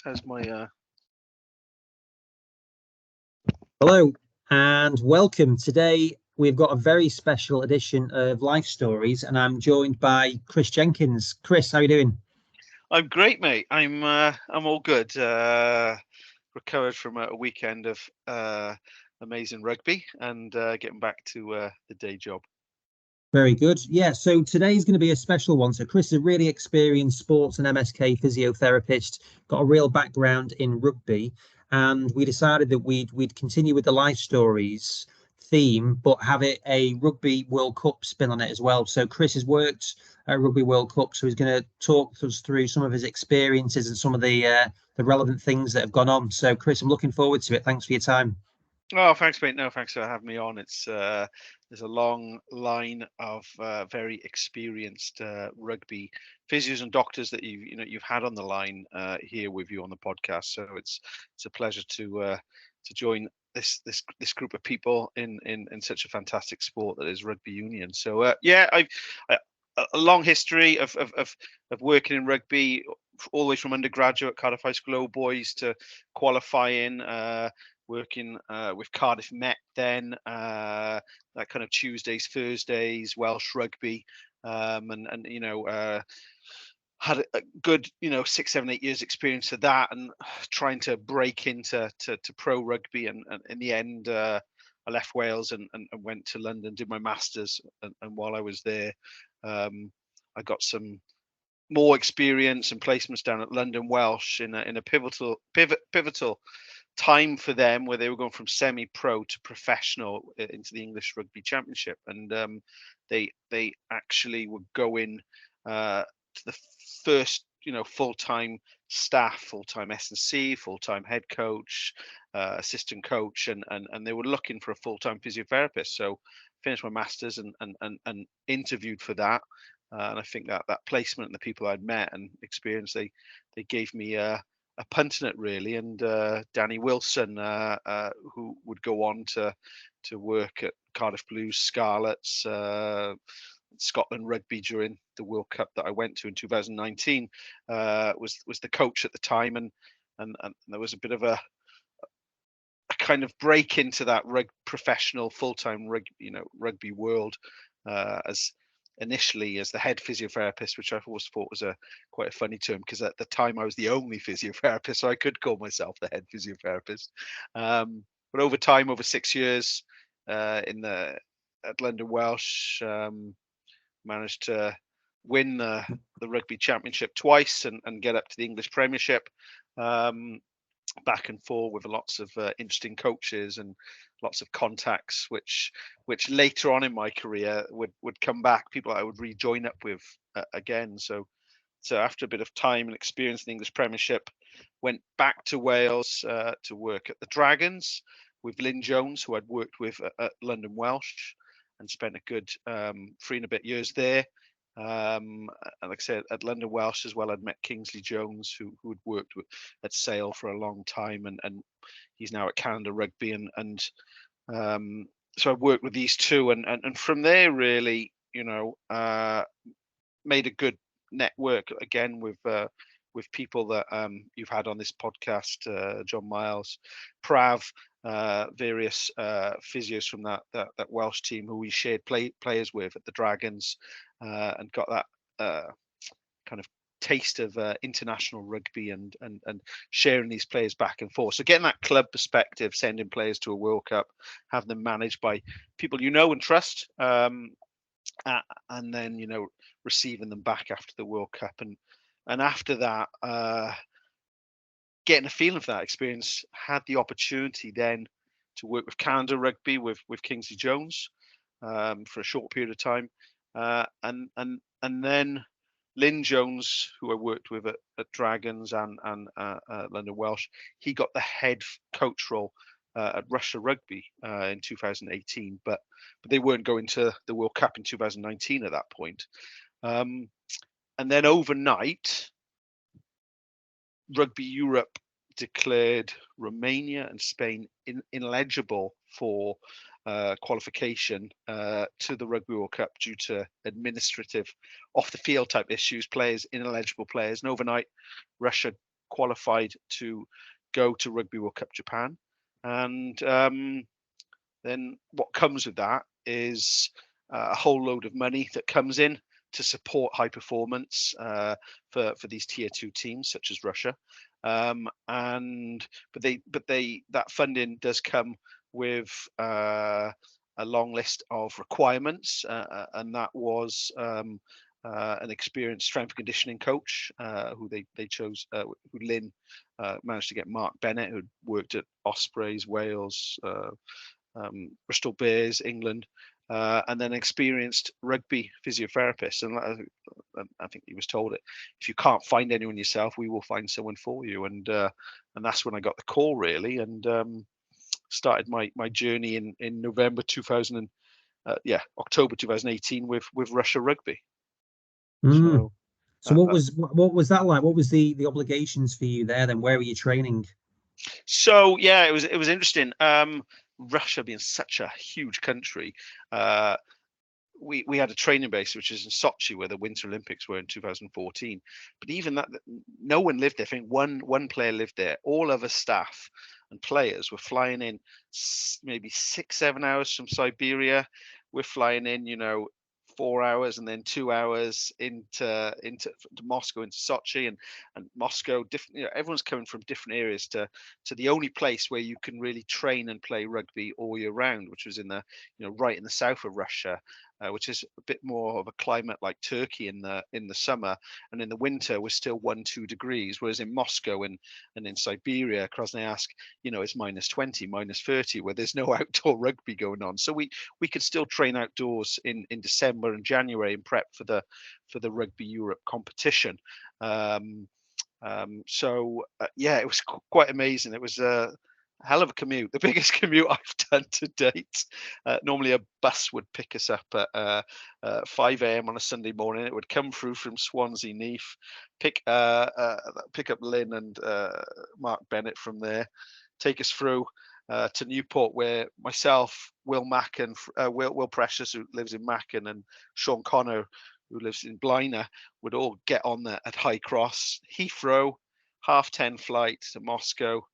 How's my Hello and welcome. Today we've got a very special edition of Life Stories, and I'm joined by Chris Jenkins. Chris, how are you doing? I'm great, mate. I'm all good. Recovered from a weekend of amazing rugby and getting back to the day job. Very good. Yeah, so today's going to be a special one. So Chris is a really experienced sports and MSK physiotherapist, got a real background in rugby, and we decided that we'd continue with the life stories theme, but have it a Rugby World Cup spin on it as well. So Chris has worked at Rugby World Cup, so he's going to talk us through some of his experiences and some of the relevant things that have gone on. So Chris, I'm looking forward to it. Thanks for your time. Oh, thanks, mate. No, thanks for having me on. It's there's a long line of very experienced rugby physios and doctors that you've had on the line here with you on the podcast. So it's a pleasure to join this group of people in such a fantastic sport that is rugby union. So yeah, I a long history of working in rugby, all the way from undergraduate Cardiff High School old boys to qualifying. Working with Cardiff Met then, that kind of Tuesdays, Thursdays, Welsh rugby, and had a good 6, 7, 8 years experience of that, and trying to break into to pro rugby, and in the end, I left Wales and went to London, did my masters, and while I was there, I got some more experience and placements down at London Welsh in a pivotal time for them, where they were going from semi-pro to professional into the English Rugby Championship, and they actually were going to the first full-time staff, full-time S&C, full-time head coach, assistant coach, and they were looking for a full-time physiotherapist. So finished my masters and interviewed for that. And I think that placement and the people I'd met and experienced, they gave me a punt in it, really. And Danny Wilson, who would go on to work at Cardiff Blues, Scarlets, Scotland Rugby during the World Cup that I went to in 2019, was the coach at the time, and there was a bit of a kind of break into that professional full-time rugby world, as initially as the head physiotherapist, which I've always thought was quite a funny term, because at the time I was the only physiotherapist, so I could call myself the head physiotherapist. But over time, over 6 years at London Welsh, managed to win the rugby championship twice and get up to the English Premiership. Back and forth with lots of interesting coaches and lots of contacts, which later on in my career would come back, people I would rejoin up with again. So after a bit of time and experience in the English Premiership, went back to Wales to work at the Dragons with Lynn Jones, who I'd worked with at London Welsh, and spent a good 3 and a bit years there. And like I said, at London Welsh as well, I'd met Kingsley Jones, who had worked at Sale for a long time, and he's now at Canada Rugby, and so I worked with these two, and from there, really, made a good network again with people that you've had on this podcast, John Miles, Prav, various physios from that Welsh team who we shared players with at the Dragons, and got that kind of taste of international rugby and sharing these players back and forth. So getting that club perspective, sending players to a World Cup, have them managed by people you know and trust, and then receiving them back after the World Cup, and after that, getting a feeling for that experience, had the opportunity then to work with Canada Rugby with Kingsley Jones for a short period of time, and then Lynn Jones, who I worked with at Dragons and London Welsh, he got the head coach role at Russia Rugby in 2018, but they weren't going to the World Cup in 2019 at that point. And then overnight, Rugby Europe declared Romania and Spain ineligible for qualification to the Rugby World Cup due to administrative off the field type issues, ineligible players. And overnight, Russia qualified to go to Rugby World Cup Japan. And then what comes with that is a whole load of money that comes in to support high performance for these tier 2 teams such as Russia. But that funding does come with a long list of requirements, and that was an experienced strength and conditioning coach who they chose, who Lynn managed to get Mark Bennett, who worked at Ospreys, Wales, Bristol Bears, England, and then experienced rugby physiotherapist. And I think he was told it: if you can't find anyone yourself, we will find someone for you. And that's when I got the call, really, and started my journey in November 2000 October 2018 with Russia Rugby. Mm. So that, what was that like? What was the obligations for you there then? Where were you training? So yeah, it was interesting. Russia being such a huge country, we had a training base which is in Sochi, where the Winter Olympics were in 2014. But even that, no one lived there. I think one player lived there. All other staff and players were flying in maybe 6-7 hours from Siberia. We're flying in, 4 hours and then 2 hours into Moscow, into Sochi, and Moscow. Different, everyone's coming from different areas to the only place where you can really train and play rugby all year round, which was in the right in the south of Russia. Which is a bit more of a climate like Turkey in the summer, and in the winter we're still 1-2 degrees. Whereas in Moscow and in Siberia, Krasnoyarsk, it's -20, -30, where there's no outdoor rugby going on. So we could still train outdoors in December and January and prep for the Rugby Europe competition. It was quite amazing. It was a hell of a commute, the biggest commute I've done to date. Normally a bus would pick us up at 5 a.m. on a Sunday morning. It would come through from Swansea, Neath, pick up Lynn and Mark Bennett from there, take us through to Newport, where myself, Will Macken, Will Precious, who lives in Macken, and Sean Connor, who lives in Blaina, would all get on there at High Cross, Heathrow, 10:30 flight to Moscow,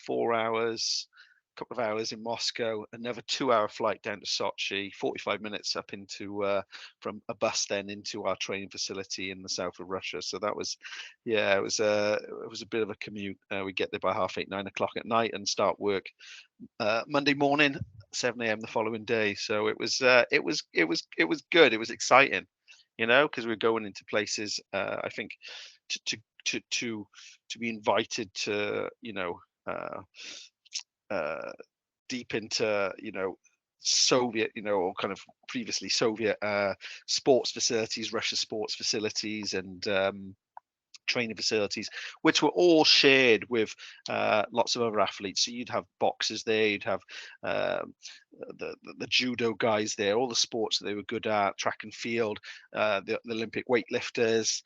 4 hours, a couple of hours in Moscow, another 2-hour flight down to Sochi, 45 minutes up into from a bus then into our training facility in the south of Russia. So that was, it was a bit of a commute. We get there by 8:30, 9 o'clock at night and start work Monday morning, 7 a.m. the following day. So it was good. It was exciting, because we're going into places. I think to be invited to deep into Soviet, or kind of previously Soviet sports facilities, Russia sports facilities, and training facilities, which were all shared with lots of other athletes. So you'd have boxers there, you'd have the judo guys there, all the sports that they were good at, track and field, the Olympic weightlifters.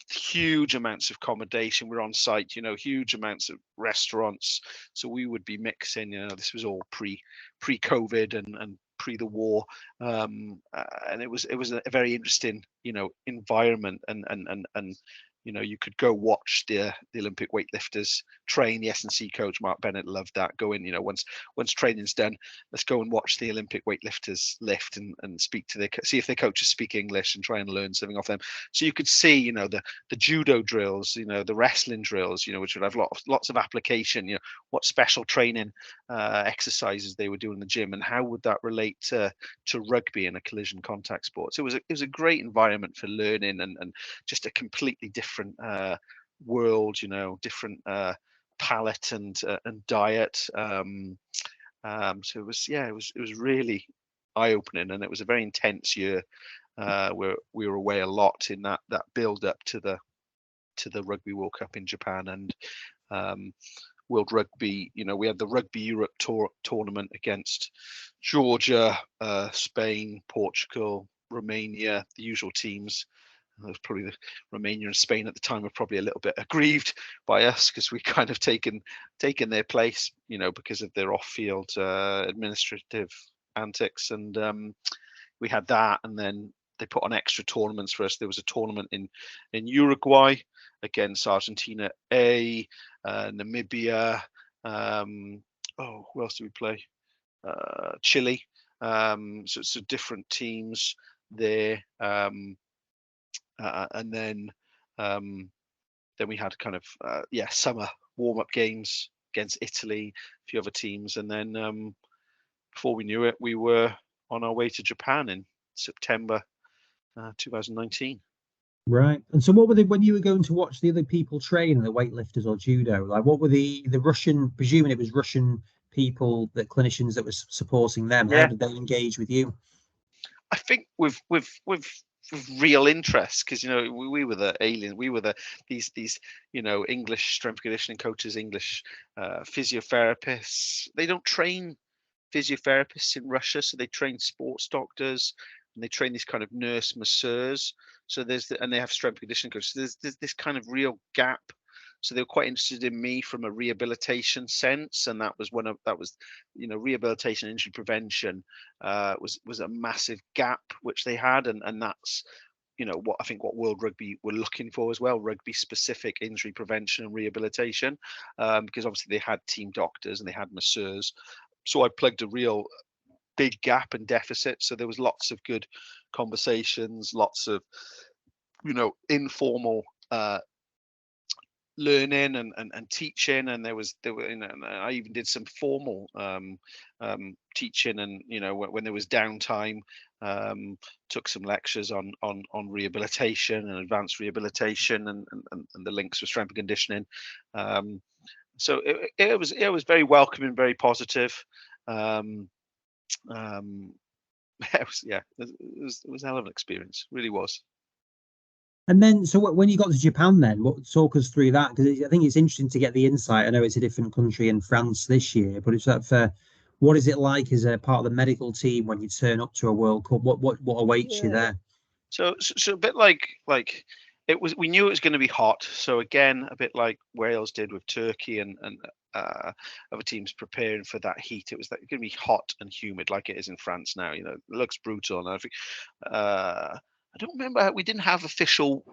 Huge amounts of accommodation. We're on site, huge amounts of restaurants. So we would be mixing. This was all pre-COVID and pre the war, and it was a very interesting, environment, and you could go watch the Olympic weightlifters train. The S&C coach Mark Bennett loved that. Go in, once training's done, let's go and watch the Olympic weightlifters lift and speak to see if their coaches speak English and try and learn something off them. So you could see, the judo drills, the wrestling drills, which would have lots of application. What special training exercises they would do in the gym, and how would that relate to rugby and a collision contact sport. So it was a great environment for learning, and just a completely different world, different palate and diet. So it was really eye-opening, and it was a very intense year where we were away a lot in that build up to the Rugby World Cup in Japan. And World Rugby, we had the Rugby Europe tournament against Georgia, Spain, Portugal, Romania, the usual teams. It was probably the Romania and Spain at the time were probably a little bit aggrieved by us, because we kind of taken their place, because of their off-field administrative antics. And we had that, and then they put on extra tournaments for us. There was a tournament in Uruguay, against Argentina A, Namibia. Who else do we play? Chile. So different teams there, and then we had kind of summer warm-up games against Italy, a few other teams, and then before we knew it, we were on our way to Japan in September 2019. Right. And so what were when you were going to watch the other people train, the weightlifters or judo, like what were the Russian, presuming it was Russian people, the clinicians that was supporting them, how Yeah, did they engage with you? I think with real interest, because we were the aliens, we were these English strength conditioning coaches, English physiotherapists. They don't train physiotherapists in Russia, so they train sports doctors and they train these kind of nurse masseurs. So and they have strength conditioning coaches. So there's this kind of real gap. So they were quite interested in me from a rehabilitation sense, and that was rehabilitation, injury prevention was a massive gap which they had, and that's what I think what World Rugby were looking for as well, rugby specific injury prevention and rehabilitation, because obviously they had team doctors and they had masseurs. So I plugged a real big gap and deficit. So there was lots of good conversations, lots of informal learning and teaching, and there were and I even did some formal teaching, and when there was downtime, took some lectures on rehabilitation and advanced rehabilitation, and the links with strength and conditioning. So it was very welcoming, very positive. Um, um, it was a hell of an experience, really was. And then, so when you got to Japan, then talk us through that, because I think it's interesting to get the insight. I know it's a different country in France this year, but it's that for what is it like as a part of the medical team when you turn up to a World Cup? What awaits you Yeah. there? So a bit like it was. We knew it was going to be hot. So again, a bit like Wales did with Turkey and other teams preparing for that heat. It was going to be hot and humid, like it is in France now. It looks brutal. And I think I don't remember. We didn't have official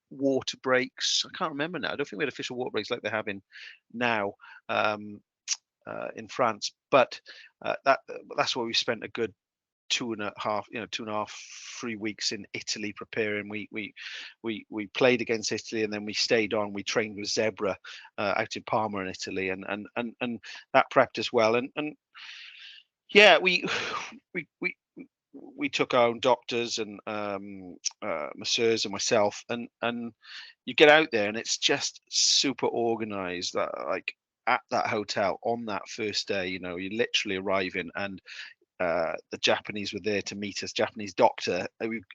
water breaks. I can't remember now. I don't think we had official water breaks like they have in now in France. But that's where we spent a good 3 weeks in Italy preparing. We played against Italy, and then we stayed on. We trained with Zebra out in Parma in Italy, and that prepped us well. And yeah, we took our own doctors and masseurs and myself, and you get out there and it's just super organized. Like at that hotel on that first day, you literally arriving, and the Japanese were there to meet us. Japanese doctor.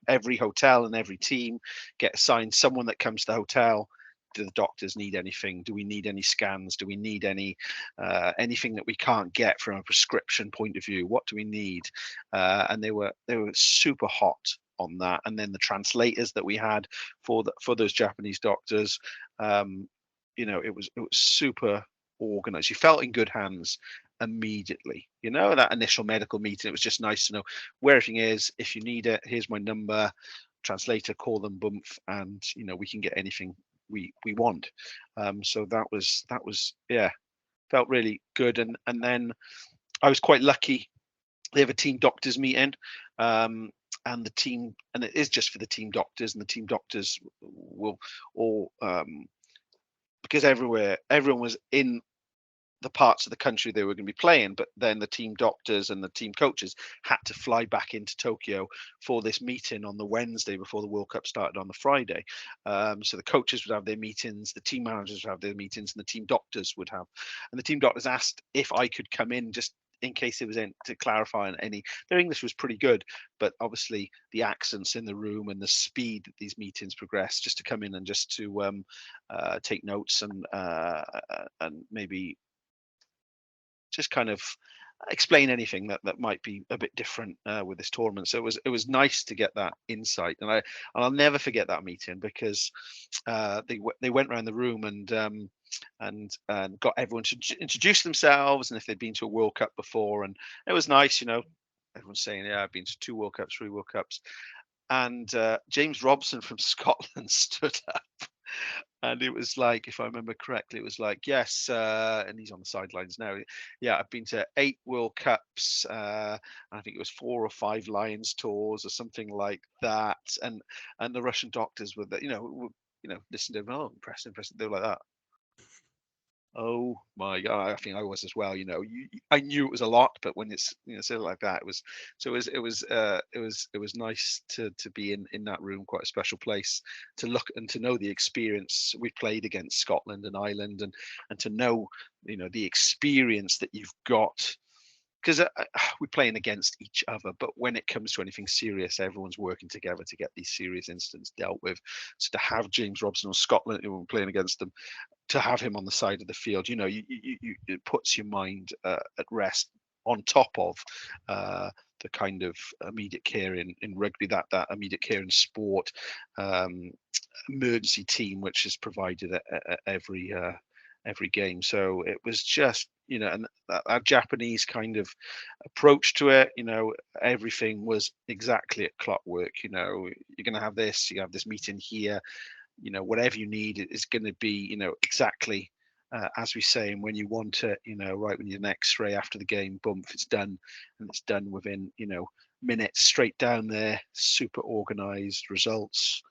Every hotel and every team get assigned someone that comes to the hotel. Do the doctors need anything? Do we need any scans? Do we need anything that we can't get from a prescription point of view? What do we need? And they were super hot on that. And then the translators that we had for those Japanese doctors, it was super organized. You felt in good hands immediately. That initial medical meeting, it was just nice to know where everything is. If you need it, here's my number. Translator, call them, bump, and we can get anything we want. So that was felt really good. And then I was quite lucky. They have a team doctors meeting. And the team, and it is just for the team doctors, and the team doctors will all because everyone was in the parts of the country they were going to be playing, but then the team doctors and the team coaches had to fly back into Tokyo for this meeting on the Wednesday before the World Cup started on the Friday. So the coaches would have their meetings, the team managers would have their meetings, and the team doctors would have. And the team doctors asked if I could come in just in case there was any to clarify. And their English was pretty good, but obviously the accents in the room and the speed that these meetings progressed, just to come in and just to take notes and maybe just kind of explain anything that might be a bit different with this tournament. So it was nice to get that insight, and I'll never forget that meeting, because they went around the room and got everyone to introduce themselves and if they'd been to a World Cup before, and it was nice, everyone's saying, yeah, I've been to 2 World Cups, 3 World Cups, and James Robson from Scotland stood up And it was like, if I remember correctly, it was like, yes, and he's on the sidelines now. Yeah, I've been to 8 World Cups. I think it was 4 or 5 Lions tours or something like that. And the Russian doctors were, listen to them. Oh, impressive, impressive. They were like that. Oh my God, I think I was as well. I knew it was a lot, but when it's said like that, it was nice to be in that room, quite a special place, to look and to know the experience. We played against Scotland and Ireland, and to know the experience that you've got, because we're playing against each other, but when it comes to anything serious, everyone's working together to get these serious incidents dealt with. So to have James Robson of Scotland, who were playing against them, to have him on the side of the field, it puts your mind at rest, on top of the kind of immediate care in rugby, that immediate care in sport, um, emergency team which is provided at every game. So it was just, and that Japanese kind of approach to it, everything was exactly at clockwork. You're going to have this, you have this meeting here, whatever you need is going to be, exactly as we say, and when you want it, right when you need an X-ray after the game, boom, it's done, and it's done within, minutes, straight down there, super organized results.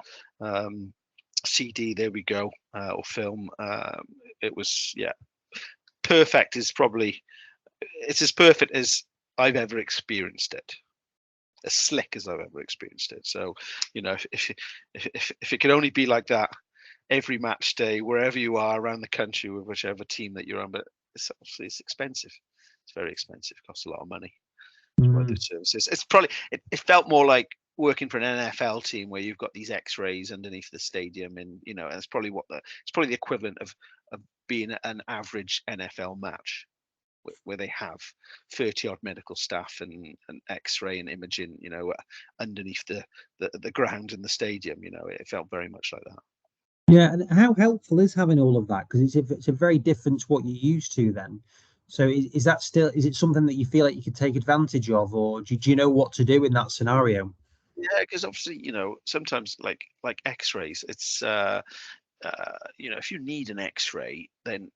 CD, there we go, or film. It was, yeah, perfect. It's as perfect as I've ever experienced it, as slick as I've ever experienced it. So, if it could only be like that every match day, wherever you are around the country with whichever team that you're on, but it's expensive. It's very expensive. It costs a lot of money to provide those services. It's probably it felt more like working for an NFL team where you've got these X-rays underneath the stadium, and and it's probably the equivalent of being an average NFL match, where they have 30 odd medical staff and X-ray and imaging, underneath the ground in the stadium. It felt very much like that. Yeah, and how helpful is having all of that? Because it's a very different to what you're used to then. So is that still, is it something that you feel like you could take advantage of, or do you know what to do in that scenario? Yeah, because obviously, sometimes like X-rays, it's if you need an X-ray, then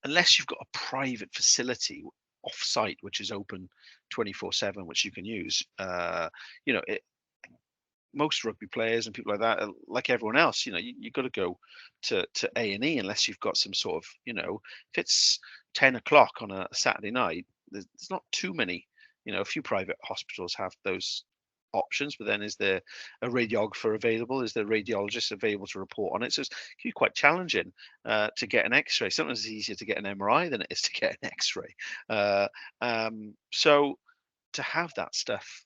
unless you've got a private facility off-site which is open 24/7, which you can use, most rugby players and people like that, like everyone else, you got to go to A&E unless you've got some sort of, if it's 10 o'clock on a Saturday night, there's not too many, a few private hospitals have those options, but then is there a radiographer available? Is there a radiologist available to report on it? So it can be quite challenging to get an X-ray. Sometimes it's easier to get an MRI than it is to get an X-ray. So to have that stuff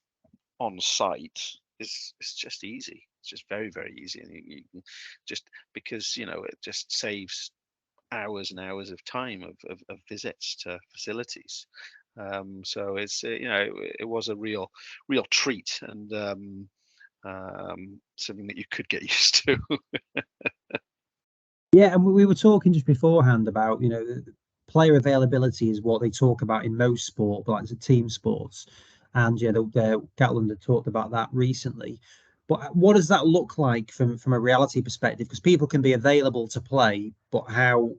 on site is just easy. It's just very, very easy, and you can just, because it just saves hours and hours of time of visits to facilities. So it's it was a real treat, and something that you could get used to. Yeah, and we were talking just beforehand about, player availability is what they talk about in most sport, but like the team sports. And yeah, Gatland had talked about that recently. But what does that look like from a reality perspective? Because people can be available to play, but how,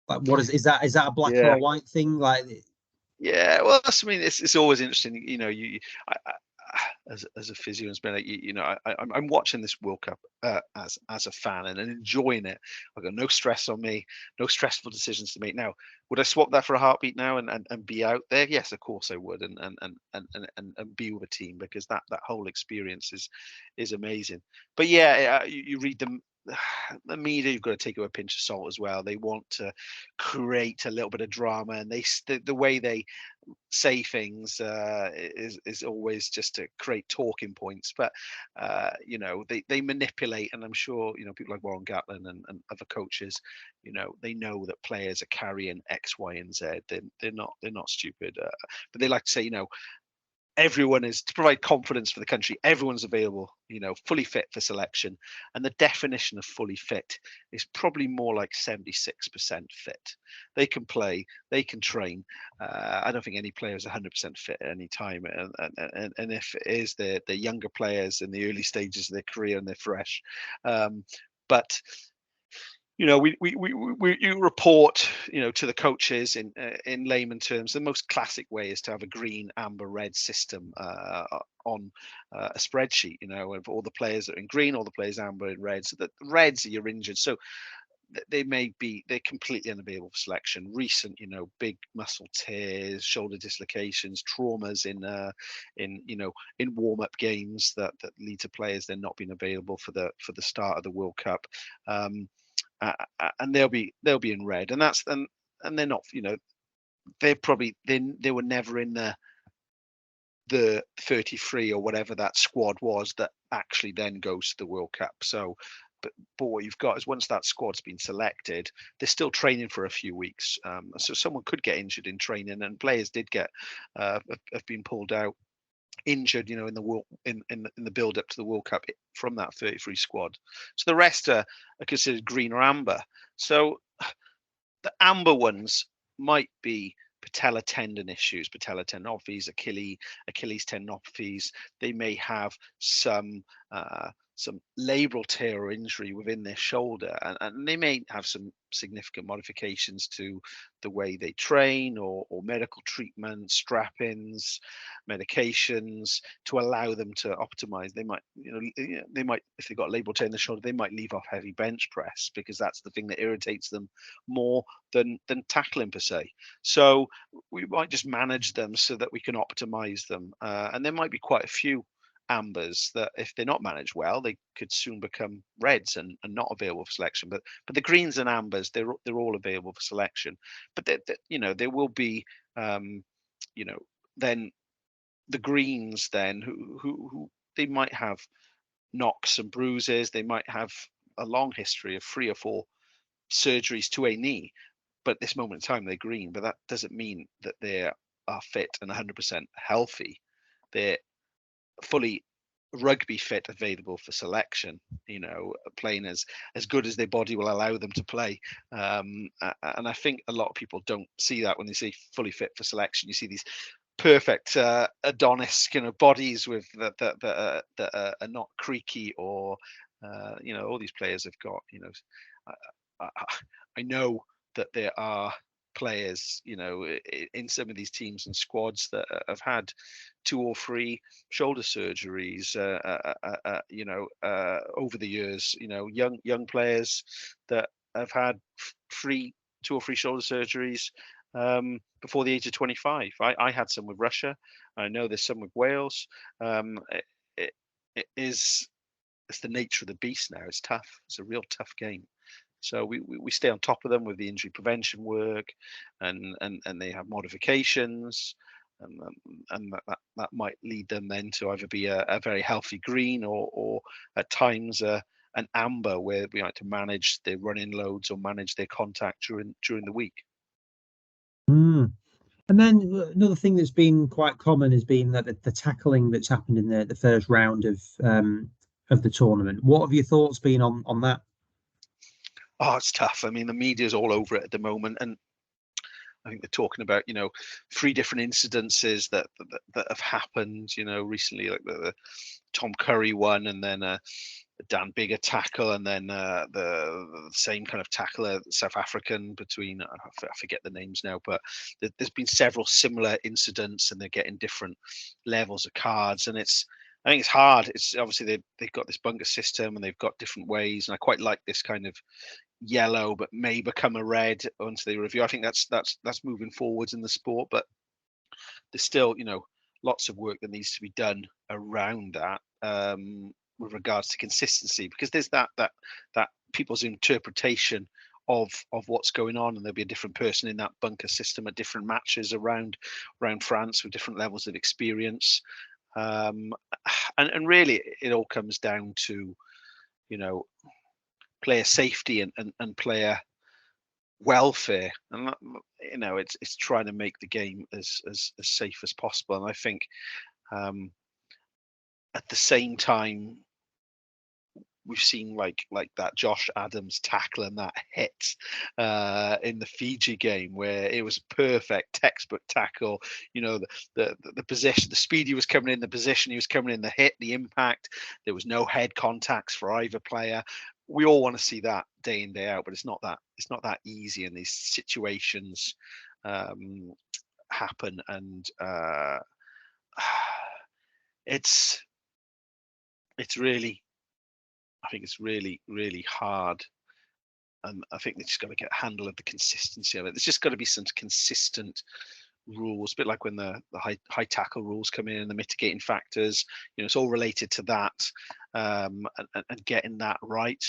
like, what is that a black or Yeah. a white thing? Like, Yeah, well, I mean, it's always interesting. As a physio and spinner, I'm watching this World Cup as a fan, and enjoying it. I've got no stress on me, no stressful decisions to make. Now, would I swap that for a heartbeat now and be out there? Yes, of course I would, and be with a team, because that whole experience is amazing. But yeah, you read them. The media, you've got to take it with a pinch of salt as well. They want to create a little bit of drama, and the way they say things is always just to create talking points. But they manipulate, and I'm sure people like Warren Gatlin and other coaches, they know that players are carrying X, Y, and Z. They're not stupid, but they like to say, everyone is, to provide confidence for the country, everyone's available, fully fit for selection. And the definition of fully fit is probably more like 76% fit. They can play, they can train. I don't think any player is 100% fit at any time, and if it is, they're younger players in the early stages of their career and they're fresh. But you report, to the coaches in layman terms. The most classic way is to have a green, amber, red system on a spreadsheet, of all the players that are in green, all the players amber and red. So that the reds are your injured. So they're completely unavailable for selection. Recent, big muscle tears, shoulder dislocations, traumas in warm-up games that lead to players then not being available for the start of the World Cup. And they'll be in red, and they're not, they were never in the 33 or whatever that squad was that actually then goes to the World Cup. So but what you've got is, once that squad's been selected, they're still training for a few weeks. So someone could get injured in training, and players did get have been pulled out injured, in the build up to the World Cup from that 33 squad. So the rest are considered green or amber. So the amber ones might be patella tendon issues, patella tendinopathies, Achilles tendinopathies. They may have some labral tear or injury within their shoulder, and they may have some significant modifications to the way they train, or medical treatment, strap-ins, medications to allow them to optimize. They might, if they've got labral tear in the shoulder, they might leave off heavy bench press because that's the thing that irritates them more than tackling per se. So we might just manage them so that we can optimize them, and there might be quite a few ambers that, if they're not managed well, they could soon become reds and not available for selection. But the greens and ambers, they're all available for selection. But there will be then the greens then who they might have knocks and bruises. They might have a long history of 3 or 4 surgeries to a knee, but at this moment in time they're green. But that doesn't mean that they are fit and 100% healthy. They're fully rugby fit, available for selection, playing as good as their body will allow them to play. And I think a lot of people don't see that when they say fully fit for selection. You see these perfect Adonis bodies with that are not creaky, or all these players have got, I know that there are players, in some of these teams and squads that have had 2 or 3 shoulder surgeries, over the years. Young players that have had 2 or 3 shoulder surgeries before the age of 25. I had some with Russia. I know there's some with Wales. It's the nature of the beast now. It's tough. It's a real tough game. So we stay on top of them with the injury prevention work, and they have modifications, and that might lead them then to either be a very healthy green, or at times an amber, where we like to manage their running loads or manage their contact during the week. Mm. And then another thing that's been quite common has been that the tackling that's happened in the first round of the tournament. What have your thoughts been on that? Oh, it's tough. I mean, the media's all over it at the moment, and I think they're talking about 3 different incidences that have happened recently, like the Tom Curry one, and then Dan Bigger tackle, and then the same kind of tackler, South African, between, I forget the names now, but there's been several similar incidents, and they're getting different levels of cards, and I think it's hard. It's obviously they've got this bunker system, and they've got different ways, and I quite like this kind of yellow but may become a red once they review. I think that's moving forwards in the sport, but there's still lots of work that needs to be done around that, with regards to consistency, because there's that people's interpretation of what's going on, and there'll be a different person in that bunker system at different matches around France with different levels of experience, and really it all comes down to player safety and player welfare, and it's trying to make the game as safe as possible. And I think at the same time, we've seen like that Josh Adams tackle and that hit in the Fiji game, where it was perfect textbook tackle. The position, the speed he was coming in, the position he was coming in, the hit, the impact. There was no head contacts for either player. we all want to see that day in, day out, but it's not that easy, and these situations happen, and it's really, I think it's really, really hard. And I think they just got to get a handle of the consistency of it. There's just got to be some consistent rules, a bit like when the high tackle rules come in and the mitigating factors. It's all related to that, and getting that right.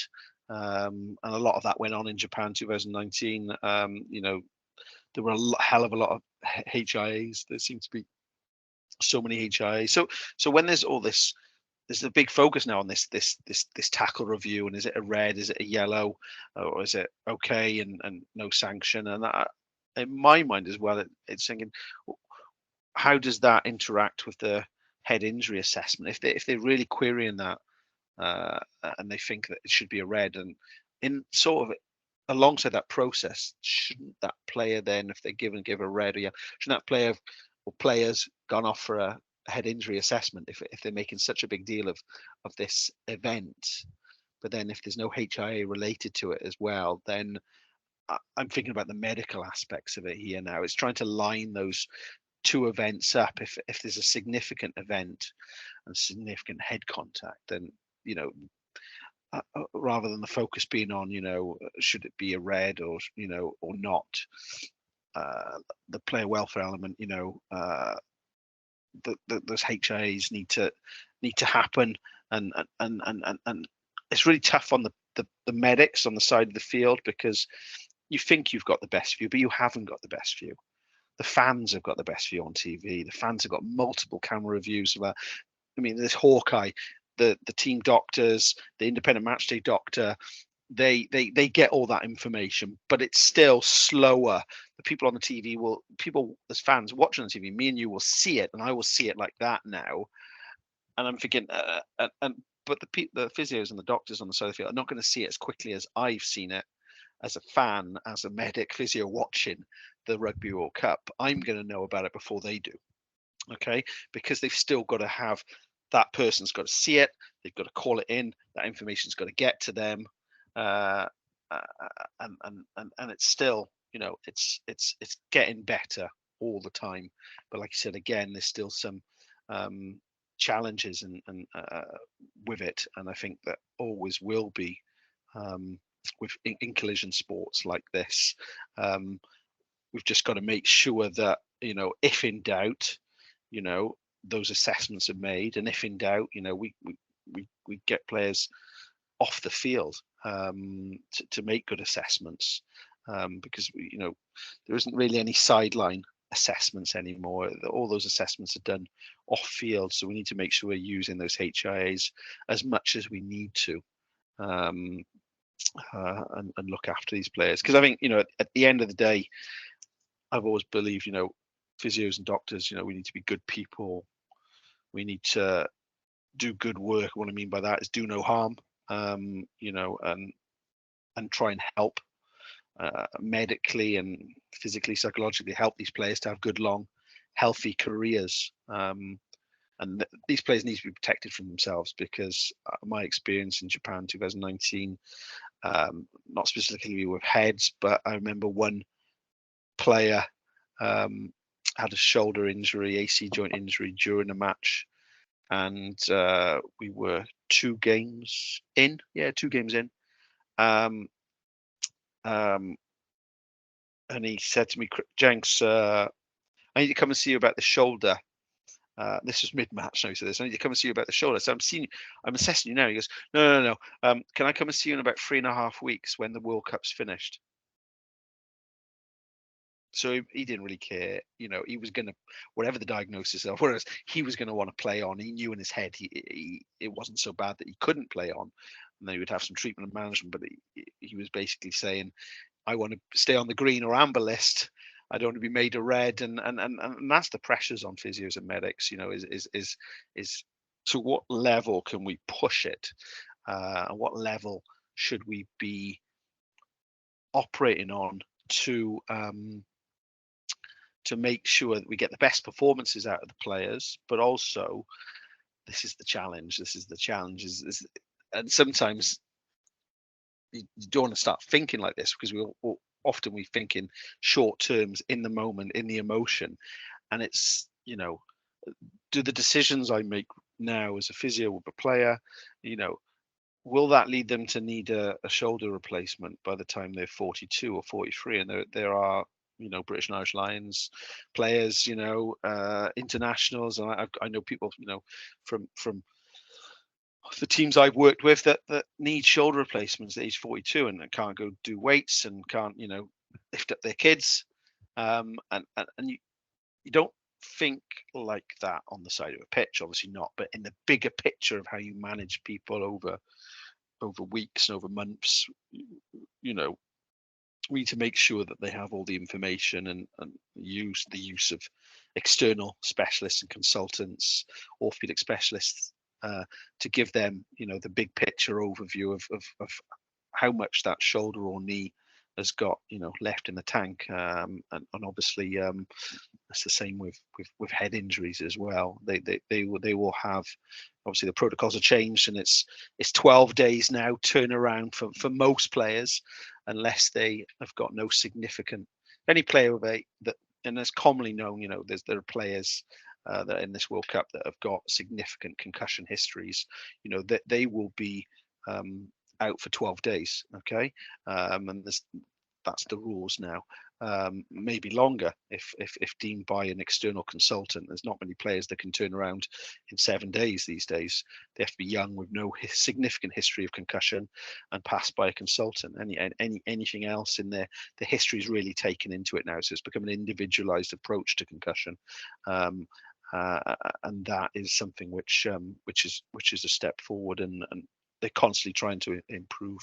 And a lot of that went on in Japan 2019. There were hell of a lot of HIAs. There seemed to be so many HIAs. So when there's all this, there's a big focus now on this tackle review, and is it a red, is it a yellow, or is it okay and no sanction? And that, in my mind as well, it's thinking, how does that interact with the head injury assessment? If they're really querying that, and they think that it should be a red, and in sort of alongside that process, shouldn't that player then, if they're give a red, or shouldn't that player or players gone off for a head injury assessment if they're making such a big deal of this event? But then if there's no HIA related to it as well, then I'm thinking about the medical aspects of it here now. It's trying to line those two events up. If there's a significant event and significant head contact, then rather than the focus being on should it be a red or or not, the player welfare element, those HIAs need to happen, and it's really tough on the medics on the side of the field, because you think you've got the best view, but you haven't got the best view. The fans have got the best view on TV. The fans have got multiple camera views of that. I mean, there's Hawkeye, the team doctors, the independent matchday doctor. They get all that information, but it's still slower. The people on the TV as fans watching on TV, me and you will see it, and I will see it like that now. And I'm thinking, but the physios and the doctors on the side of the field are not going to see it as quickly as I've seen it as a fan, as a medic physio watching the Rugby World Cup. I'm going to know about it before they do. Okay, because they've still got to have, that person's got to see it. They've got to call it in. That information's got to get to them. And it's still, it's getting better all the time. But like I said, again, there's still some challenges and with it, and I think that always will be, with in collision sports like this. We've just got to make sure that, if in doubt, those assessments are made, and if in doubt, we get players off the field to make good assessments, because there isn't really any sideline assessments anymore. All those assessments are done off field, so we need to make sure we're using those HIAs as much as we need to, and look after these players, because I think at the end of the day, I've always believed physios and doctors, we need to be good people. We need to do good work. What I mean by that is do no harm, and try and help medically and physically, psychologically, help these players to have good, long, healthy careers. And these players need to be protected from themselves, because my experience in Japan 2019, not specifically with heads, but I remember one player had a shoulder injury, AC joint injury during a match, and we were 2 games in. And he said to me, Jenks, I need to come and see you about the shoulder. This was mid-match. No, he said this. I need to come and see you about the shoulder. So I'm assessing you now. He goes, no. Can I come and see you in about 3.5 weeks when the World Cup's finished? So he didn't really care. He was going to, whatever the diagnosis of, whereas he was going to want to play on. He knew in his head it wasn't so bad that he couldn't play on, and then he would have some treatment and management. But he was basically saying, I want to stay on the green or amber list. I don't want to be made a red, and that's the pressures on physios and medics. Is to what level can we push it, and what level should we be operating on to make sure that we get the best performances out of the players, but also this is the challenge. And sometimes you don't want to start thinking like this, because often we think in short terms, in the moment, in the emotion, and it's, do the decisions I make now as a physio with a player, will that lead them to need a shoulder replacement by the time they're 42 or 43? And there are, British and Irish Lions players, internationals, and I know people, from the teams I've worked with that need shoulder replacements at age 42 and can't go do weights and can't, lift up their kids. And you don't think like that on the side of a pitch, obviously not, but in the bigger picture of how you manage people over weeks and over months, we need to make sure that they have all the information and use of external specialists and consultants, orthopedic specialists, to give them, the big picture overview of how much that shoulder or knee has got, left in the tank. And obviously, it's the same with head injuries as well. They will have, obviously the protocols are changed, and it's 12 days now turnaround for most players, unless they have got no significant, any player that, and it's commonly known, there are players that are in this World Cup that have got significant concussion histories, that they will be out for 12 days. Okay. And that's the rules now. Maybe longer if deemed by an external consultant. There's not many players that can turn around in 7 days these days. They have to be young with no significant history of concussion and passed by a consultant. Anything else in the history is really taken into it now. So it's become an individualized approach to concussion. And that is something which is a step forward, and they're constantly trying to improve.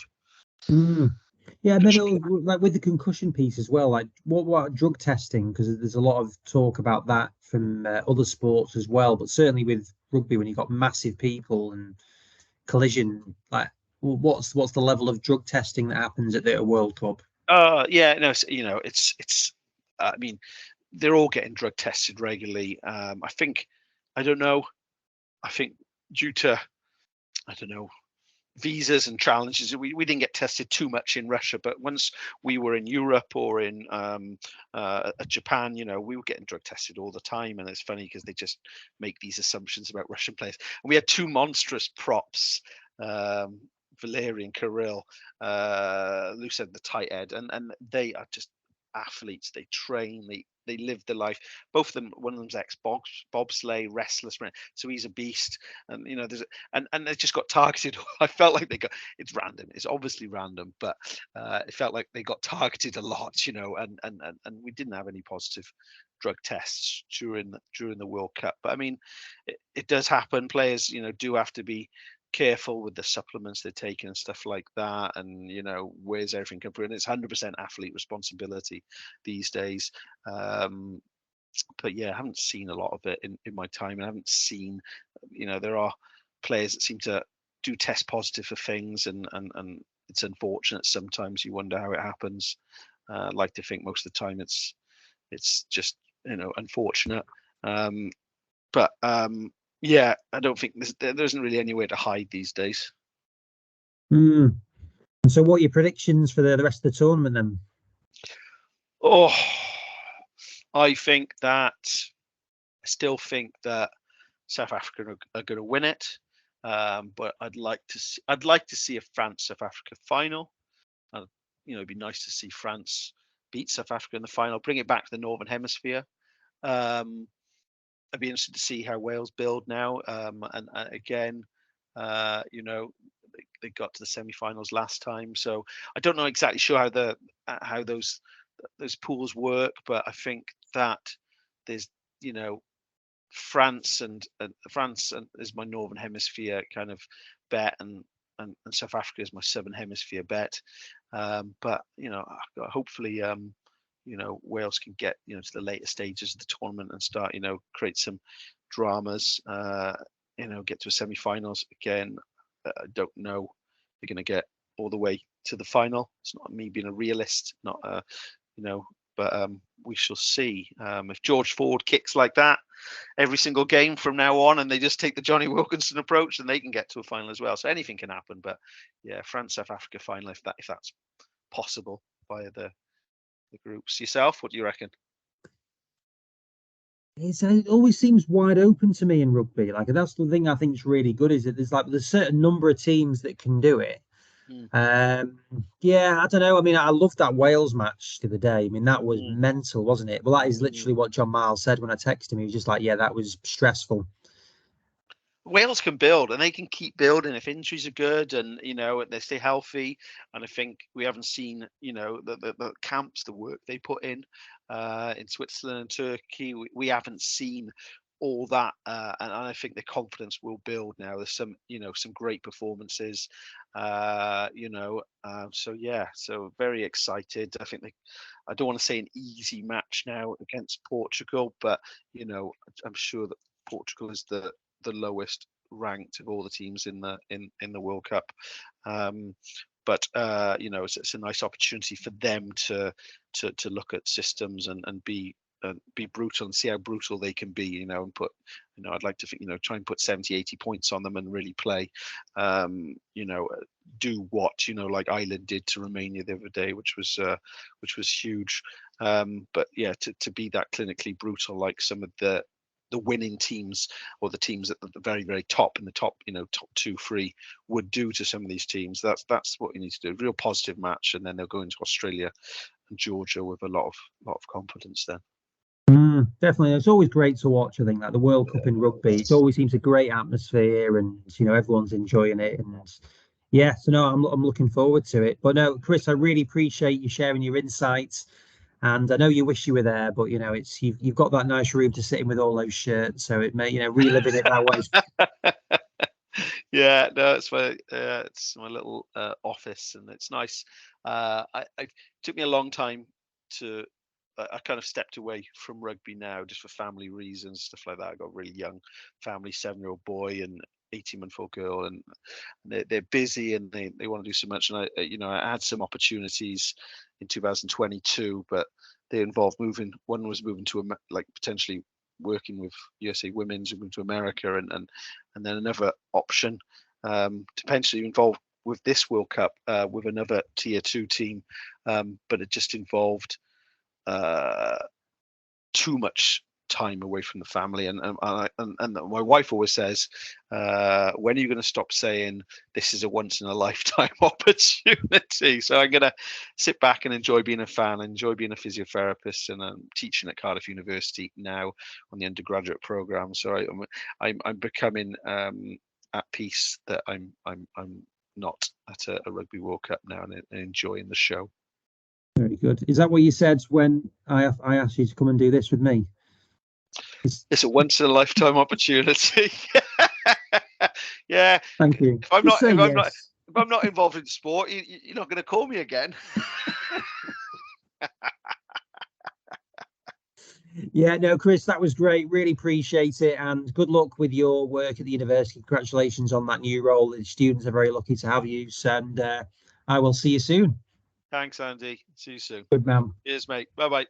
Yeah, and then like with the concussion piece as well, like what drug testing? Because there's a lot of talk about that from other sports as well, but certainly with rugby, when you've got massive people and collision, like what's the level of drug testing that happens at the World Cup? Yeah, no, it's. I mean, they're all getting drug tested regularly. I don't know. I think due to, I don't know, visas and challenges, we didn't get tested too much in Russia, but once we were in Europe or in Japan, we were getting drug tested all the time. And it's funny because they just make these assumptions about Russian players. And we had two monstrous props, Valeri and Kirill, Lou said the tight head, and they are just athletes. They train, they live the life. Both of them, one of them's bobsleigh, restless, so he's a beast. And and they just got targeted. I felt like it's random. It's obviously random, but it felt like they got targeted a lot, and we didn't have any positive drug tests during the World Cup. But I mean, it does happen. Players, do have to be careful with the supplements they're taking and stuff like that, and where's everything come through, and it's 100% athlete responsibility these days. But yeah, I haven't seen a lot of it in my time, and I haven't seen, there are players that seem to do test positive for things, and it's unfortunate. Sometimes you wonder how it happens. I like to think most of the time it's just unfortunate. But yeah, I don't think there isn't really anywhere to hide these days. And so, what are your predictions for the rest of the tournament then? Oh, I still think that South Africa are going to win it, but I'd like to see a France-South Africa final. It'd be nice to see France beat South Africa in the final, bring it back to the Northern Hemisphere. I'd be interested to see how Wales build now. And again, they got to the semi-finals last time, so I don't know exactly sure how those pools work, but I think that there's France and is my Northern Hemisphere kind of bet, and South Africa is my Southern Hemisphere bet. But hopefully Wales can get to the later stages of the tournament and start create some dramas. Get to a semi-finals again. I don't know they're going to get all the way to the final. It's not me being a realist, not but we shall see. If George Ford kicks like that every single game from now on, and they just take the Johnny Wilkinson approach, then they can get to a final as well. So anything can happen. But yeah, France South Africa final if that's possible via the groups. Yourself, what do you reckon? It always seems wide open to me in rugby. Like that's the thing I think is really good is that there's a certain number of teams that can do it. Yeah, I don't know. I mean, I loved that Wales match the other day. I mean, that was mental, wasn't it? Well, that is literally what John Miles said when I texted him. He was just like, yeah, that was stressful. Wales can build and they can keep building if injuries are good and they stay healthy. And I think we haven't seen the camps, the work they put in Switzerland and Turkey. We haven't seen all that, and I think the confidence will build now. There's some great performances, so yeah, so very excited. I think I don't want to say an easy match now against Portugal, but I'm sure that Portugal is the lowest ranked of all the teams in the World Cup. But it's a nice opportunity for them to look at systems and be brutal and see how brutal they can be, and put, I'd like to think, try and put 70, 80 points on them and really play, do what, like Ireland did to Romania the other day, which was huge. But yeah, to be that clinically brutal, like some of the winning teams or the teams at the very, very top in the top, top 2, 3 would do to some of these teams. That's what you need to do. Real positive match, and then they'll go into Australia and Georgia with a lot of confidence then. Definitely, it's always great to watch. I think that the World Cup in rugby, it always seems a great atmosphere, and everyone's enjoying it. And yeah, so no, I'm looking forward to it. But no, Chris, I really appreciate you sharing your insights. And I know you wish you were there, but it's you've got that nice room to sit in with all those shirts, so it may reliving it that way. Yeah, no, it's my little office, and it's nice. It took me a long time to. I kind of stepped away from rugby now, just for family reasons, stuff like that. I got a really young family, 7-year-old boy and 18-month-old girl, and they're busy and they want to do so much. And I had some opportunities in 2022, but they involved moving. One was moving to potentially working with USA Women's, moving to America, and then another option to potentially involved with this World Cup with another tier 2 team, but it just involved too much time away from the family, and my wife always says, when are you going to stop saying this is a once in a lifetime opportunity? So I'm going to sit back and enjoy being a fan, enjoy being a physiotherapist, and I'm teaching at Cardiff University now on the undergraduate program. So I'm becoming at peace that I'm not at a Rugby World Cup now, and enjoying the show. Very good. Is that what you said when I asked you to come and do this with me? It's a once in a lifetime opportunity. Yeah. Thank you. If I'm not involved in sport, you're not going to call me again. Yeah, no, Chris, that was great. Really appreciate it, and good luck with your work at the university. Congratulations on that new role. The students are very lucky to have you, and I will see you soon. Thanks, Andy. See you soon. Good man. Cheers, mate. Bye-bye.